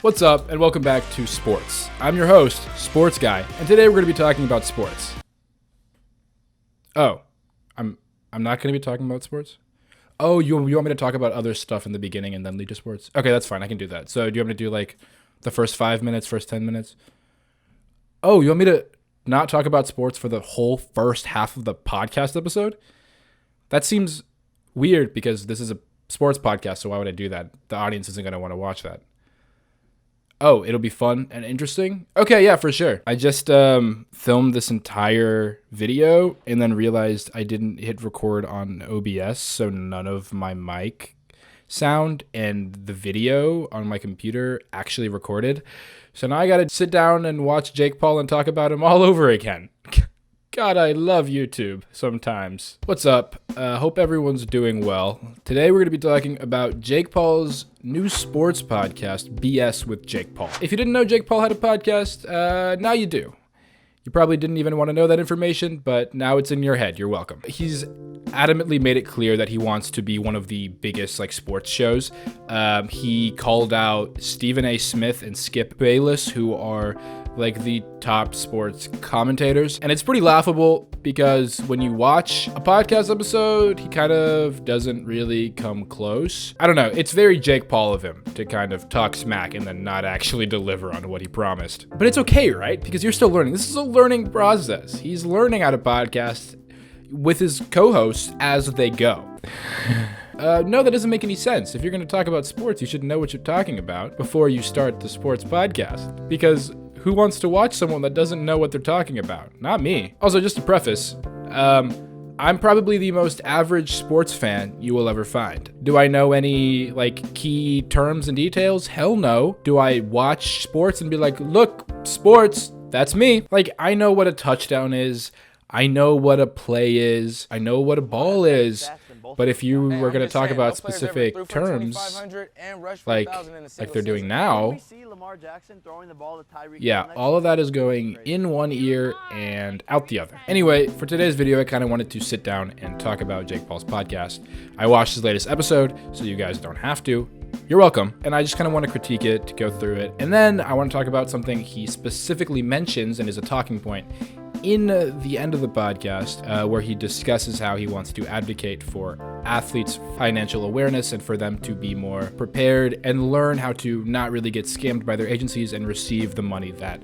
What's up, and welcome back to Sports. I'm your host, Sports Guy, and today we're going to be talking about sports. Oh, I'm not going to be talking about sports? Oh, you want me to talk about other stuff in the beginning and then lead to sports? Okay, that's fine. I can do that. So do you want me to do like the first 5 minutes, first 10 minutes? Oh, you want me to not talk about sports for the whole first half of the podcast episode? That seems weird because this is a sports podcast, so why would I do that? The audience isn't going to want to watch that. Oh, it'll be fun and interesting? Okay, yeah, for sure. I just filmed this entire video and then realized I didn't hit record on OBS, so none of my mic sound and the video on my computer actually recorded. So now I gotta sit down and watch Jake Paul and talk about him all over again. God, I love YouTube sometimes. What's up? Hope everyone's doing well. Today we're going to be talking about Jake Paul's new sports podcast, BS with Jake Paul. If you didn't know Jake Paul had a podcast, now you do. You probably didn't even want to know that information, but now it's in your head. You're welcome. He's adamantly made it clear that he wants to be one of the biggest sports shows. He called out Stephen A. Smith and Skip Bayless, who are the top sports commentators. And it's pretty laughable because when you watch a podcast episode, he kind of doesn't really come close. I don't know. It's very Jake Paul of him to kind of talk smack and then not actually deliver on what he promised. But it's okay, right? Because you're still learning. This is a learning process. He's learning how to podcast with his co-hosts as they go. No, that doesn't make any sense. If you're going to talk about sports, you should know what you're talking about before you start the sports podcast. Because who wants to watch someone that doesn't know what they're talking about? Not me. Also, just to preface, I'm probably the most average sports fan you will ever find. Do I know any key terms and details? Hell no. Do I watch sports and be like, look, sports, that's me? I know what a touchdown is. I know what a play is. I know what a ball is. But if you were going to talk about specific terms, like they're doing now, yeah, all of that is going in one ear and out the other. Anyway, for today's video, I kind of wanted to sit down and talk about Jake Paul's podcast. I watched his latest episode, so you guys don't have to. You're welcome. And I just kind of want to critique it, to go through it. And then I want to talk about something he specifically mentions and is a talking point in the end of the podcast, where he discusses how he wants to advocate for athletes' financial awareness and for them to be more prepared and learn how to not really get scammed by their agencies and receive the money that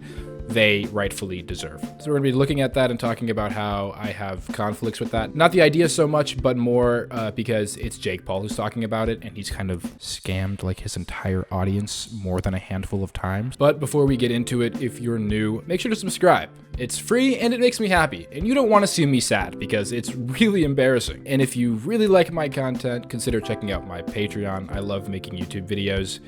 they rightfully deserve. So we're going to be looking at that and talking about how I have conflicts with that. Not the idea so much, but more because it's Jake Paul who's talking about it, and he's kind of scammed his entire audience more than a handful of times. But before we get into it, if you're new, make sure to subscribe. It's free and it makes me happy, and you don't want to see me sad because it's really embarrassing. And if you really like my content, consider checking out my Patreon. I love making YouTube videos,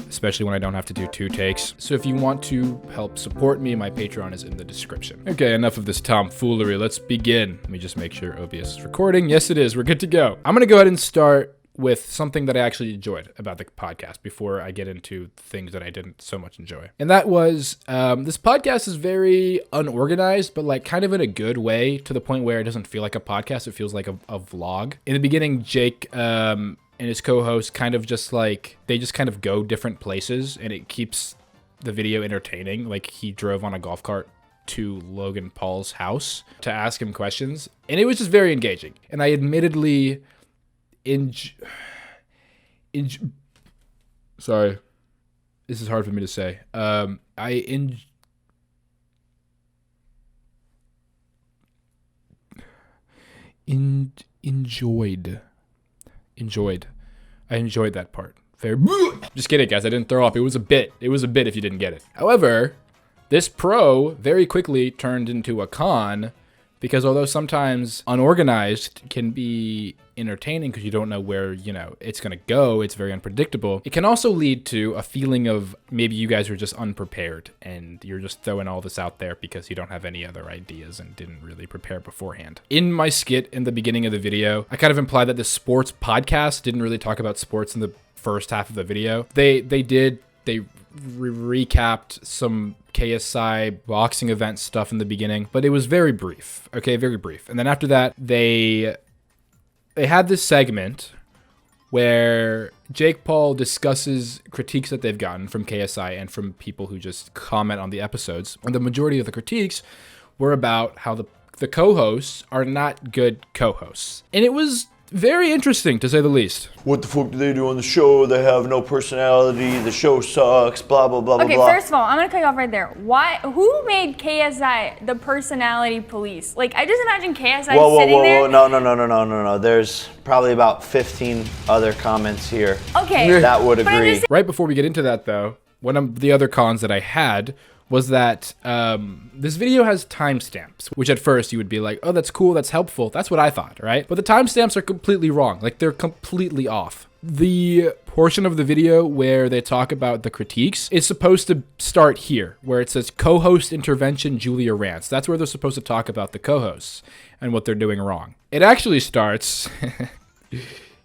especially when I don't have to do 2 takes. So if you want to help support me, my Patreon is in the description. Okay, enough of this tomfoolery. Let's begin. Let me just make sure OBS is recording. Yes, it is. We're good to go. I'm going to go ahead and start with something that I actually enjoyed about the podcast before I get into things that I didn't so much enjoy. And that was, this podcast is very unorganized, but kind of in a good way, to the point where it doesn't feel like a podcast. It feels like a vlog. In the beginning, Jake, and his co-host kind of just they just kind of go different places, and it keeps the video entertaining. He drove on a golf cart to Logan Paul's house to ask him questions, and it was just very engaging. And I admittedly sorry, this is hard for me to say. I enjoyed that part. Just kidding, guys. I didn't throw up. It was a bit. It was a bit if you didn't get it. However, this pro very quickly turned into a con, because although sometimes unorganized can be entertaining because you don't know where, it's going to go, it's very unpredictable, it can also lead to a feeling of maybe you guys are just unprepared and you're just throwing all this out there because you don't have any other ideas and didn't really prepare beforehand. In my skit in the beginning of the video, I kind of implied that the sports podcast didn't really talk about sports in the first half of the video. They recapped some KSI boxing event stuff in the beginning, but it was very brief. Okay, very brief. And then after that, they had this segment where Jake Paul discusses critiques that they've gotten from KSI and from people who just comment on the episodes. And the majority of the critiques were about how the co-hosts are not good co-hosts. And it was very interesting, to say the least. What the fuck do they do on the show? They have no personality. The show sucks. Blah, blah, blah, okay, blah, blah. First of all, I'm going to cut you off right there. Who made KSI the personality police? Like, I just imagine KSI sitting there. No. There's probably about 15 other comments here. Okay. That would agree. Right before we get into that, though, one of the other cons that I had was that this video has timestamps, which at first you would be like, oh, that's cool, that's helpful. That's what I thought, right? But the timestamps are completely wrong. Like, they're completely off. The portion of the video where they talk about the critiques is supposed to start here, where it says co-host intervention, Julia rants. That's where they're supposed to talk about the co-hosts and what they're doing wrong. It actually starts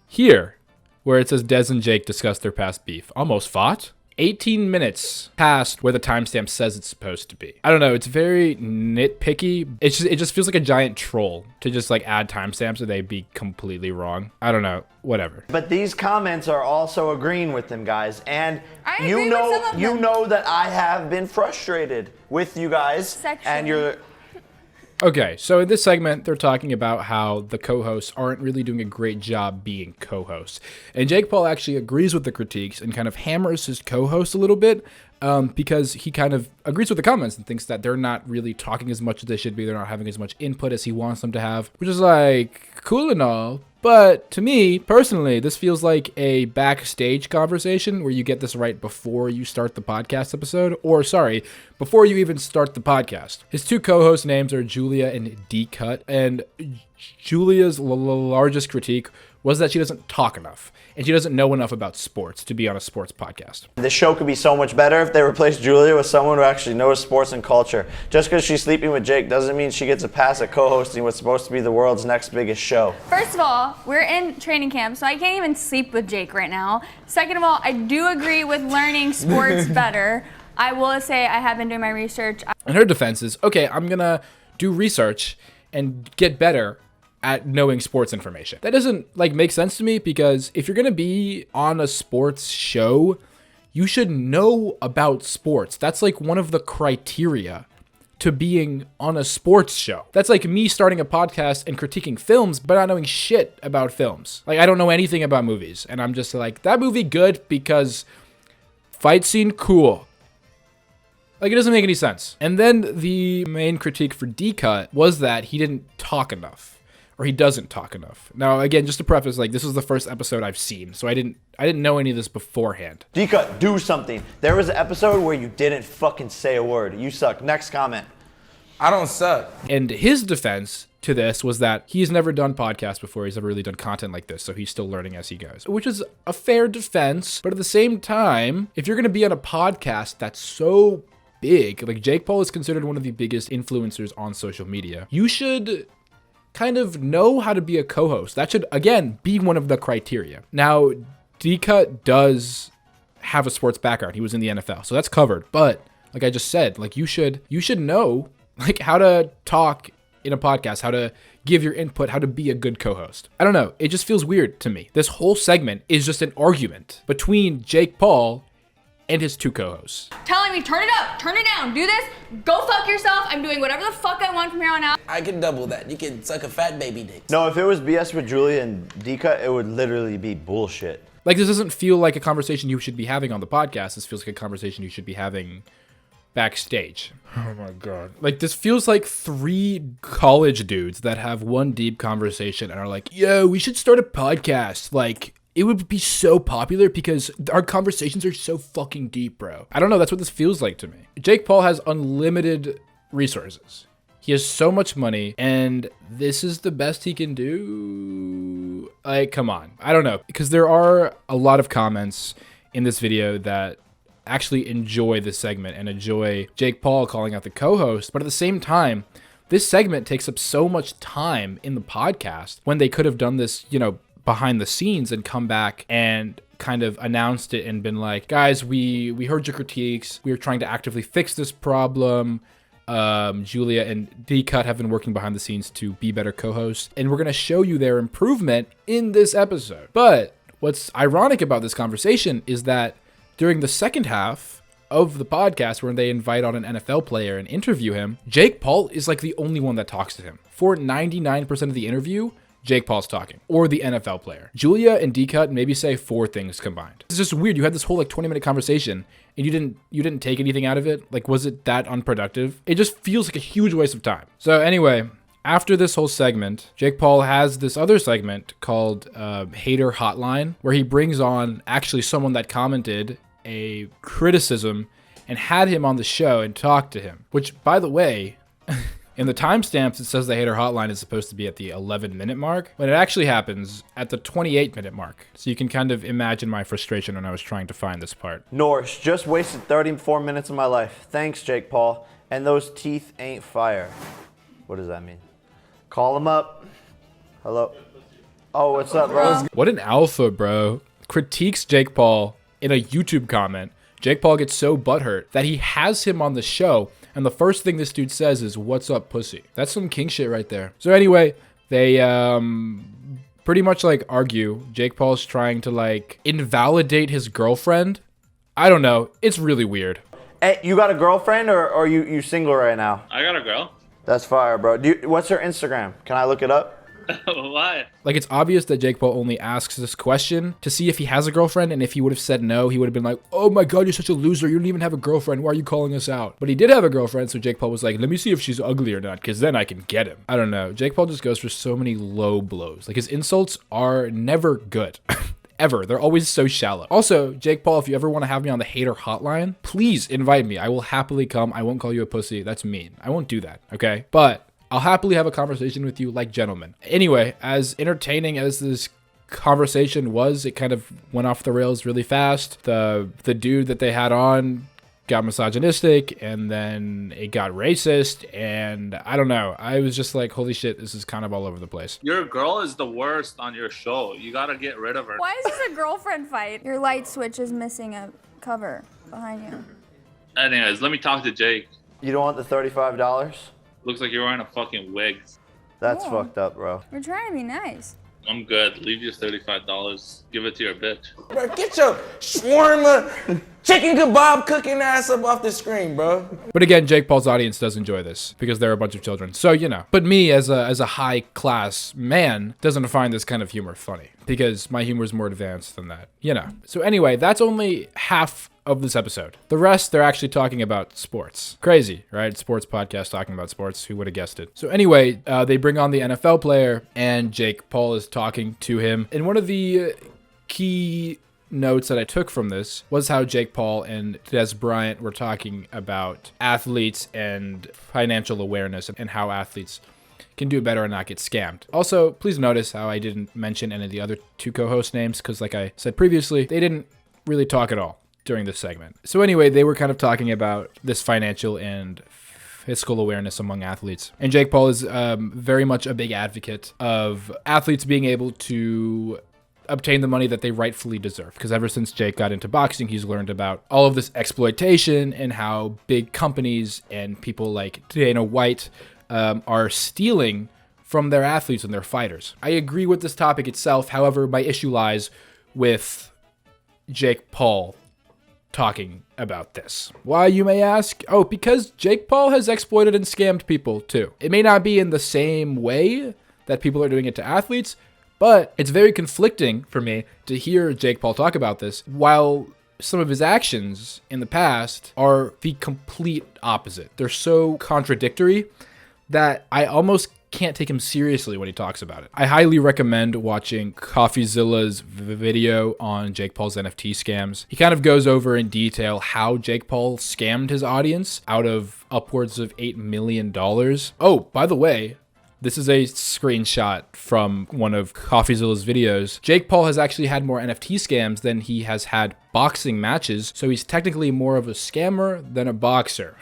here, where it says Des and Jake discuss their past beef. Almost fought? 18 minutes past where the timestamp says it's supposed to be. I don't know. It's very nitpicky. It just feels like a giant troll to just like add timestamps and they'd be completely wrong. I don't know. Whatever. But these comments are also agreeing with them, guys. And I you agree with some of them. know that I have been frustrated with you guys. Sexually. And you're... Okay, so in this segment, they're talking about how the co-hosts aren't really doing a great job being co-hosts. And Jake Paul actually agrees with the critiques and kind of hammers his co-host a little bit because he kind of agrees with the comments and thinks that they're not really talking as much as they should be. They're not having as much input as he wants them to have, which is like cool and all. But to me, personally, this feels like a backstage conversation where you get this right before you start the podcast episode, or sorry, before you even start the podcast. His two co-host names are Julia and D-Cut, and Julia's largest critique was that she doesn't talk enough, and she doesn't know enough about sports to be on a sports podcast. This show could be so much better if they replaced Julia with someone who actually knows sports and culture. Just because she's sleeping with Jake doesn't mean she gets a pass at co-hosting what's supposed to be the world's next biggest show. First of all, we're in training camp, so I can't even sleep with Jake right now. Second of all, I do agree with learning sports better. I will say I have been doing my research. And her defense is, okay, I'm going to do research and get better at knowing sports information. That doesn't like make sense to me, because if you're going to be on a sports show, you should know about sports. That's like one of the criteria to being on a sports show. That's like me starting a podcast and critiquing films, but not knowing shit about films. Like, I don't know anything about movies, and I'm just like, that movie good because fight scene cool. Like, it doesn't make any sense. And then the main critique for D-Cut was that he didn't talk enough. Or he doesn't talk enough. Now, again, just to preface, like, this was the first episode I've seen, so I didn't know any of this beforehand. D-Cut, do something. There was an episode where you didn't fucking say a word. You suck. Next comment. I don't suck. And his defense to this was that he's never done podcasts before. He's never really done content like this, so he's still learning as he goes. Which is a fair defense, but at the same time, if you're going to be on a podcast that's so big, like Jake Paul is considered one of the biggest influencers on social media, you should kind of know how to be a co-host. That should, again, be one of the criteria. Now, D-Cut does have a sports background. He was in the NFL, so that's covered. But like I just said, like you should know like how to talk in a podcast, how to give your input, how to be a good co-host. I don't know. It just feels weird to me. This whole segment is just an argument between Jake Paul and his two co-hosts. Telling me, turn it up, turn it down, do this, go fuck yourself. I'm doing whatever the fuck I want from here on out. I can double that. You can suck a fat baby dick. No, if it was BS with Julia and D-Cut, it would literally be bullshit. Like, this doesn't feel like a conversation you should be having on the podcast. This feels like a conversation you should be having backstage. Oh my God. Like, this feels like three college dudes that have one deep conversation and are like, yo, we should start a podcast. Like, it would be so popular because our conversations are so fucking deep, bro. I don't know. That's what this feels like to me. Jake Paul has unlimited resources. He has so much money, and this is the best he can do. Like, come on. I don't know. Because there are a lot of comments in this video that actually enjoy this segment and enjoy Jake Paul calling out the co-host. But at the same time, this segment takes up so much time in the podcast when they could have done this, you know, behind the scenes and come back and kind of announced it and been like, guys, we heard your critiques. We are trying to actively fix this problem. Julia and D-Cut have been working behind the scenes to be better co-hosts, and we're going to show you their improvement in this episode. But what's ironic about this conversation is that during the second half of the podcast, when they invite on an NFL player and interview him, Jake Paul is like the only one that talks to him. For 99% of the interview, Jake Paul's talking, or the NFL player. Julia and D-Cut maybe say 4 things combined. It's just weird. You had this whole like 20-minute conversation and you didn't take anything out of it. Like, was it that unproductive? It just feels like a huge waste of time. So anyway, after this whole segment, Jake Paul has this other segment called Hater Hotline, where he brings on actually someone that commented a criticism and had him on the show and talked to him, which, by the way, in the timestamps, it says the Hater Hotline is supposed to be at the 11-minute mark, when it actually happens at the 28-minute mark. So you can kind of imagine my frustration when I was trying to find this part. Norse, just wasted 34 minutes of my life. Thanks, Jake Paul. And those teeth ain't fire. What does that mean? Call him up. Hello. Oh, what's up, bro? What an alpha, bro. Critiques Jake Paul in a YouTube comment. Jake Paul gets so butthurt that he has him on the show, and the first thing this dude says is, "What's up, pussy?" That's some king shit right there. So anyway, they pretty much like argue. Jake Paul's trying to like invalidate his girlfriend. I don't know. It's really weird. Hey, you got a girlfriend or you single right now? I got a girl. That's fire, bro. What's her Instagram? Can I look it up? Why? Like, it's obvious that Jake Paul only asks this question to see if he has a girlfriend, and if he would have said no, he would have been like, "Oh my god, you're such a loser, you don't even have a girlfriend, why are you calling us out?" But he did have a girlfriend, so Jake Paul was like, "Let me see if she's ugly or not, because then I can get him." I don't know. Jake Paul just goes for so many low blows. Like, his insults are never good. Ever. They're always so shallow. Also, Jake Paul, if you ever want to have me on the Hater Hotline, please invite me. I will happily come. I won't call you a pussy. That's mean. I won't do that, okay? But I'll happily have a conversation with you like gentlemen. Anyway, as entertaining as this conversation was, it kind of went off the rails really fast. The dude that they had on got misogynistic, and then it got racist, and I don't know. I was just like, holy shit, this is kind of all over the place. Your girl is the worst on your show. You gotta get rid of her. Why is this a girlfriend fight? Your light switch is missing a cover behind you. Anyways, let me talk to Jake. You don't want the $35? Looks like you're wearing a fucking wig. That's Oh. fucked up, bro. We're trying to be nice. I'm good. Leave your $35. Give it to your bitch. Bro, get your shawarma, chicken kebab cooking ass up off the screen, bro. But again, Jake Paul's audience does enjoy this because they're a bunch of children. So, you know. But me, as a high class man, doesn't find this kind of humor funny because my humor is more advanced than that, you know. So anyway, that's only half of this episode. The rest, they're actually talking about sports. Crazy, right? Sports podcast talking about sports. Who would have guessed it? So anyway, they bring on the NFL player, and Jake Paul is talking to him. And one of the key notes that I took from this was how Jake Paul and Des Bryant were talking about athletes and financial awareness and how athletes can do better and not get scammed. Also, please notice how I didn't mention any of the other 2 co-host names because, like I said previously, they didn't really talk at all during this segment. So anyway, they were kind of talking about this financial and fiscal awareness among athletes. And Jake Paul is very much a big advocate of athletes being able to obtain the money that they rightfully deserve. Because ever since Jake got into boxing, he's learned about all of this exploitation and how big companies and people like Dana White are stealing from their athletes and their fighters. I agree with this topic itself. However, my issue lies with Jake Paul talking about this. Why, you may ask? Oh, because Jake Paul has exploited and scammed people too. It may not be in the same way that people are doing it to athletes, but it's very conflicting for me to hear Jake Paul talk about this while some of his actions in the past are the complete opposite. They're so contradictory that I almost can't take him seriously when he talks about it. I highly recommend watching CoffeeZilla's video on Jake Paul's NFT scams. He kind of goes over in detail how Jake Paul scammed his audience out of upwards of $8 million. Oh, by the way, this is a screenshot from one of CoffeeZilla's videos. Jake Paul has actually had more NFT scams than he has had boxing matches, so he's technically more of a scammer than a boxer.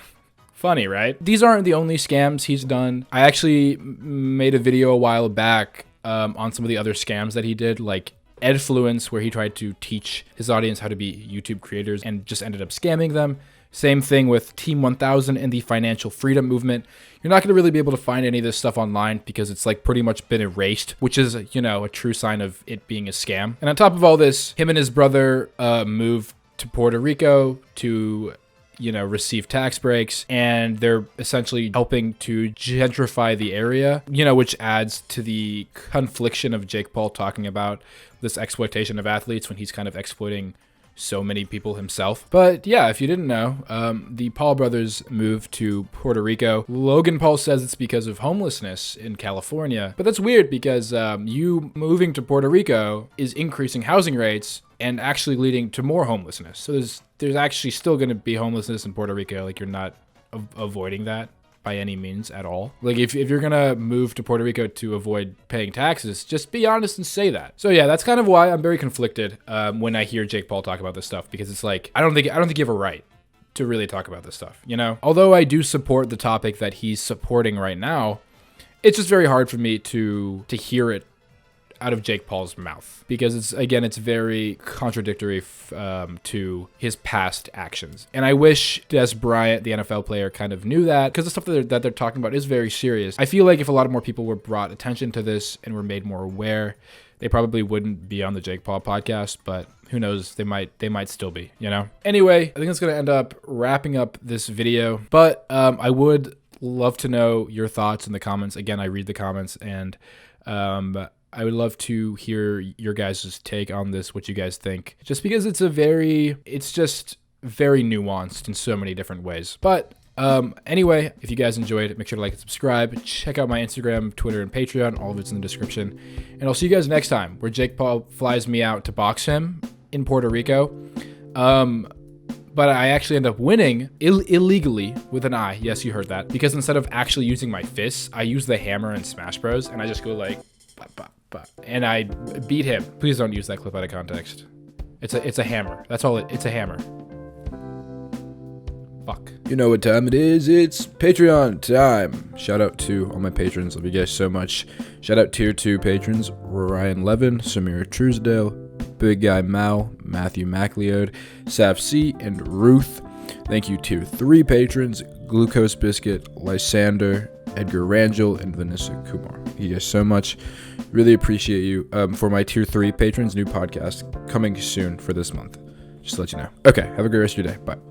Funny, right? These aren't the only scams he's done. I actually made a video a while back on some of the other scams that he did, like Edfluence, where he tried to teach his audience how to be YouTube creators and just ended up scamming them. Same thing with Team 1000 and the financial freedom movement. You're not going to really be able to find any of this stuff online because it's like pretty much been erased, which is, you know, a true sign of it being a scam. And on top of all this, him and his brother moved to Puerto Rico to, you know, receive tax breaks, and they're essentially helping to gentrify the area, you know, which adds to the confliction of Jake Paul talking about this exploitation of athletes when he's kind of exploiting so many people himself. But yeah, if you didn't know, the Paul brothers moved to Puerto Rico. Logan Paul says it's because of homelessness in California, but that's weird because you moving to Puerto Rico is increasing housing rates and actually leading to more homelessness. So there's actually still going to be homelessness in Puerto Rico. Like, you're not avoiding that by any means at all. Like, if you're gonna move to Puerto Rico to avoid paying taxes, just be honest and say that. So yeah, that's kind of why I'm very conflicted when I hear Jake Paul talk about this stuff, because it's like, I don't think you have a right to really talk about this stuff, you know? Although I do support the topic that he's supporting right now, it's just very hard for me to hear it out of Jake Paul's mouth, because it's very contradictory to his past actions. And I wish Des Bryant, the NFL player, kind of knew that, because the stuff that they're talking about is very serious. I feel like if a lot of more people were brought attention to this and were made more aware, they probably wouldn't be on the Jake Paul podcast, but who knows, they might still be, you know? Anyway, I think it's going to end up wrapping up this video, but I would love to know your thoughts in the comments. Again, I read the comments, and I would love to hear your guys' take on this, what you guys think, just because it's just very nuanced in so many different ways. But anyway, if you guys enjoyed it, make sure to like and subscribe. Check out my Instagram, Twitter, and Patreon. All of it's in the description. And I'll see you guys next time, where Jake Paul flies me out to box him in Puerto Rico. But I actually end up winning illegally with an I. Yes, you heard that. Because instead of actually using my fists, I use the hammer in Smash Bros. And I just go like, and I beat him. Please don't use that clip out of context. It's a hammer. That's all it's a hammer. Fuck. You know what time it is. It's Patreon time. Shout out to all my patrons. Love you guys so much. Shout out tier 2 patrons: Ryan Levin, Samira Truesdale, Big Guy Mal, Matthew MacLeod, Saf C, and Ruth. Thank you tier 3 patrons: Glucose Biscuit, Lysander, Edgar Rangel, and Vanessa Kumar. Thank you guys so much. Really appreciate you. For my tier 3 patrons, new podcast coming soon for this month. Just to let you know. Okay, have a great rest of your day. Bye.